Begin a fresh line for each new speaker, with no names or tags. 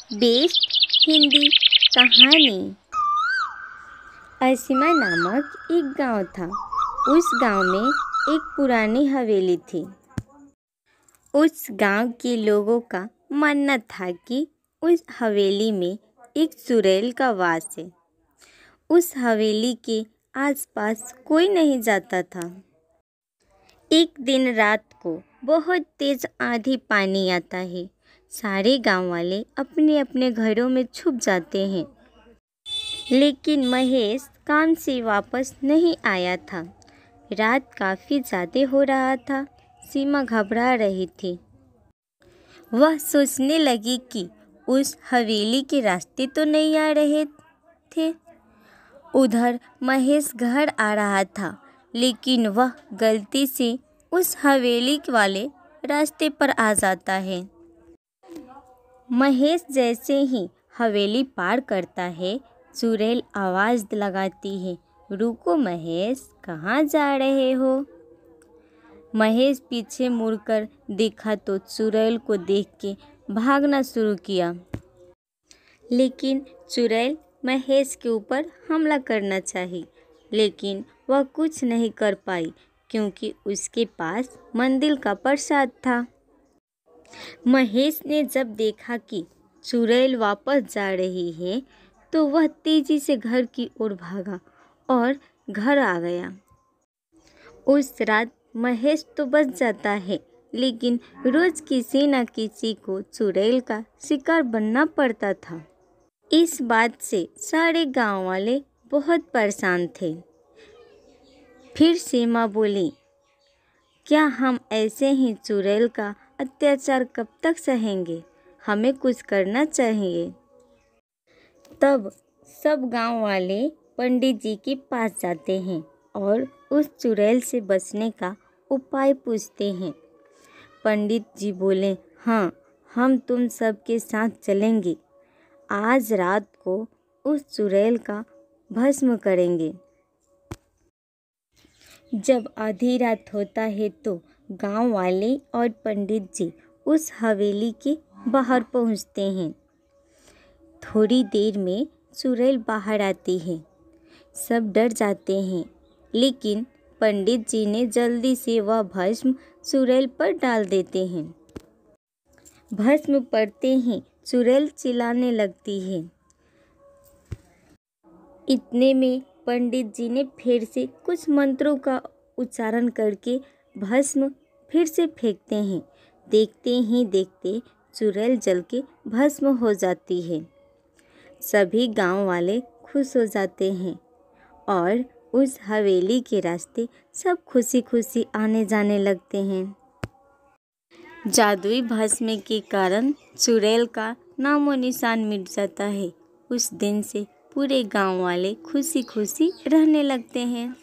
Best Hindi कहानी। असीमा नामक एक गांव था। उस गांव में एक पुरानी हवेली थी। उस गांव के लोगों का मानना था कि उस हवेली में एक चुड़ैल का वास है। उस हवेली के आसपास कोई नहीं जाता था। एक दिन रात को बहुत तेज आंधी पानी आता है। सारे गांव वाले अपने अपने घरों में छुप जाते हैं। लेकिन महेश काम से वापस नहीं आया था। रात काफ़ी ज़्यादा हो रहा था। सीमा घबरा रही थी। वह सोचने लगी कि उस हवेली के रास्ते तो नहीं आ रहे थे। उधर महेश घर आ रहा था, लेकिन वह गलती से उस हवेली वाले रास्ते पर आ जाता है। महेश जैसे ही हवेली पार करता है, चुड़ैल आवाज़ लगाती है, रुको महेश, कहाँ जा रहे हो? महेश पीछे मुड़कर देखा तो चुड़ैल को देख के भागना शुरू किया। लेकिन चुड़ैल महेश के ऊपर हमला करना चाही, लेकिन वह कुछ नहीं कर पाई क्योंकि उसके पास मंदिर का प्रसाद था। महेश ने जब देखा कि चुड़ैल वापस जा रही है तो वह तेजी से घर की ओर भागा और घर आ गया। उस रात महेश तो बच जाता है, लेकिन रोज किसी न किसी को चुड़ैल का शिकार बनना पड़ता था। इस बात से सारे गांव वाले बहुत परेशान थे। फिर सीमा बोली, क्या हम ऐसे ही चुड़ैल का अत्याचार कब तक सहेंगे? हमें कुछ करना चाहिए। तब सब गांव वाले पंडित जी के पास जाते हैं और उस चुड़ैल से बचने का उपाय पूछते हैं। पंडित जी बोले, हाँ, हम तुम सब के साथ चलेंगे। आज रात को उस चुड़ैल का भस्म करेंगे। जब आधी रात होता है तो गांव वाले और पंडित जी उस हवेली के बाहर पहुंचते हैं। थोड़ी देर में चुड़ैल बाहर आती है। सब डर जाते हैं, लेकिन पंडित जी ने जल्दी से वह भस्म चुड़ैल पर डाल देते हैं। भस्म पड़ते ही चुड़ैल चिल्लाने लगती है। इतने में पंडित जी ने फिर से कुछ मंत्रों का उच्चारण करके भस्म फिर से फेंकते हैं। देखते ही देखते चुड़ैल जल के भस्म हो जाती है। सभी गांव वाले खुश हो जाते हैं और उस हवेली के रास्ते सब खुशी खुशी आने जाने लगते हैं। जादुई भस्म के कारण चुड़ैल का नामो निशान मिट जाता है। उस दिन से पूरे गांव वाले खुशी खुशी रहने लगते हैं।